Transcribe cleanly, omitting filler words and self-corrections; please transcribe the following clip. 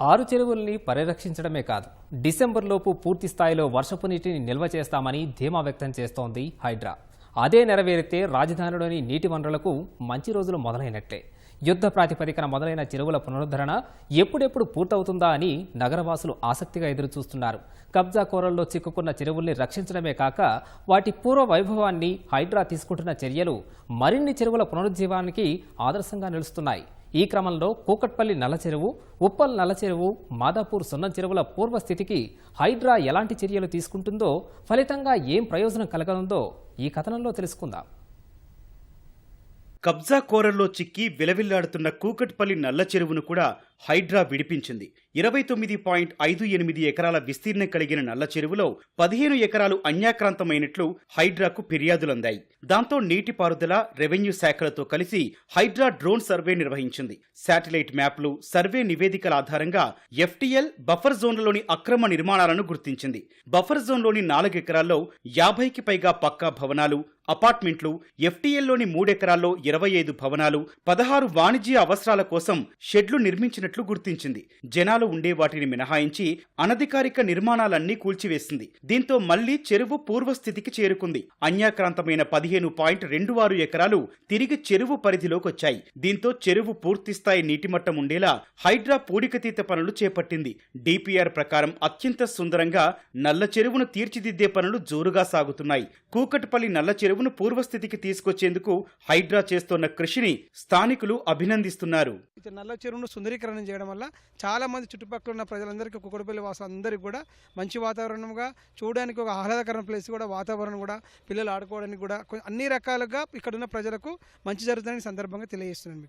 6 చెరువుల్ని పరిరక్షించడమే కాదు, డిసెంబర్లోపు పూర్తి స్థాయిలో వర్షపు నీటిని నిల్వ చేస్తామని ధీమా వ్యక్తం చేస్తోంది హైడ్రా. అదే నెరవేరితే రాజధానిలోని నీటి వనరులకు మంచి రోజులు మొదలైనట్లే. యుద్ధ ప్రాతిపదికన మొదలైన చెరువుల పునరుద్ధరణ ఎప్పుడెప్పుడు పూర్తవుతుందా అని నగరవాసులు ఆసక్తిగా ఎదురుచూస్తున్నారు. కబ్జా కోరల్లో చిక్కుకున్న చెరువుల్ని రక్షించడమే కాక వాటి పూర్వ వైభవాన్ని హైడ్రా తీసుకుంటున్న చర్యలు మరిన్ని చెరువుల పునరుజ్జీవానికి ఆదర్శంగా నిలుస్తున్నాయి. ఈ క్రమంలో కూకట్పల్లి నల్ల చెరువు, ఉప్పల్ నల్ల చెరువు, మాదాపూర్ సున్నం చెరువుల పూర్వస్థితికి హైడ్రా ఎలాంటి చర్యలు తీసుకుంటుందో, ఫలితంగా ఏం ప్రయోజనం కలగనుందో ఈ కథనంలో తెలుసుకుందాం. కబ్జా కోరల్లో చిక్కి విలవిల్లాడుతున్న కూకట్పల్లి నల్ల చెరువును కూడా హైడ్రా విడిపించింది. 29.58 ఎకరాల విస్తీర్ణం కలిగిన నల్ల చెరువులో 15 ఎకరాలు అన్యాక్రాంతమైనట్లు హైడ్రాకు ఫిర్యాదులందాయి. దాంతో నీటిపారుదల, రెవెన్యూ శాఖలతో కలిసి హైడ్రా డ్రోన్ సర్వే నిర్వహించింది. శాటిలైట్ మ్యాప్లు, సర్వే నివేదికల ఆధారంగా ఎఫ్టీఎల్ బఫర్ జోన్లలోని అక్రమ నిర్మాణాలను గుర్తించింది. బఫర్ జోన్లోని 4 ఎకరాల్లో 50కి పైగా పక్కా భవనాలు, అపార్ట్మెంట్లు, ఎఫ్టీఎల్లోని 3 ఎకరాల్లో 25 భవనాలు, 16 వాణిజ్య అవసరాల కోసం షెడ్లు నిర్మించినట్లు గుర్తించింది. జనాలు ఉండే వాటిని మినహాయించి అనధికారిక నిర్మాణాలన్నీ కూల్చివేసింది. దీంతో మళ్లీ చెరువు పూర్వస్థితికి చేరుకుంది. అన్యాక్రాంతమైన 15.26 ఎకరాలు తిరిగి చెరువు పరిధిలోకొచ్చాయి. దీంతో చెరువు పూర్తిస్థాయి నీటిమట్టం ఉండేలా హైడ్రా పూడికతీత పనులు చేపట్టింది. డిపిఆర్ ప్రకారం అత్యంత సుందరంగా నల్ల చెరువును తీర్చిదిద్దే పనులు జోరుగా సాగుతున్నాయి. కూకట్పల్లి నల్ల చెరువును పూర్వస్థితికి తీసుకొచ్చేందుకు హైడ్రా చేస్తోన్న కృషిని స్థానికులు అభినందిస్తున్నారు. నల్ల చెరువును సుందరీకరణ చేయడం వల్ల చాలా మంది చుట్టుపక్కల ఉన్న ప్రజలందరికీ, కూకట్పల్లి వాసులందరికీ కూడా మంచి వాతావరణంగా, చూడడానికి ఒక ఆహ్లాదకరమైన ప్లేస్ కూడా, వాతావరణం కూడా, పిల్లలు ఆడుకోవడానికి కూడా అన్ని రకాలుగా ఇక్కడున్న ప్రజలకు మంచి జరుగుతుందని సందర్భంగా తెలియజేస్తున్నాను.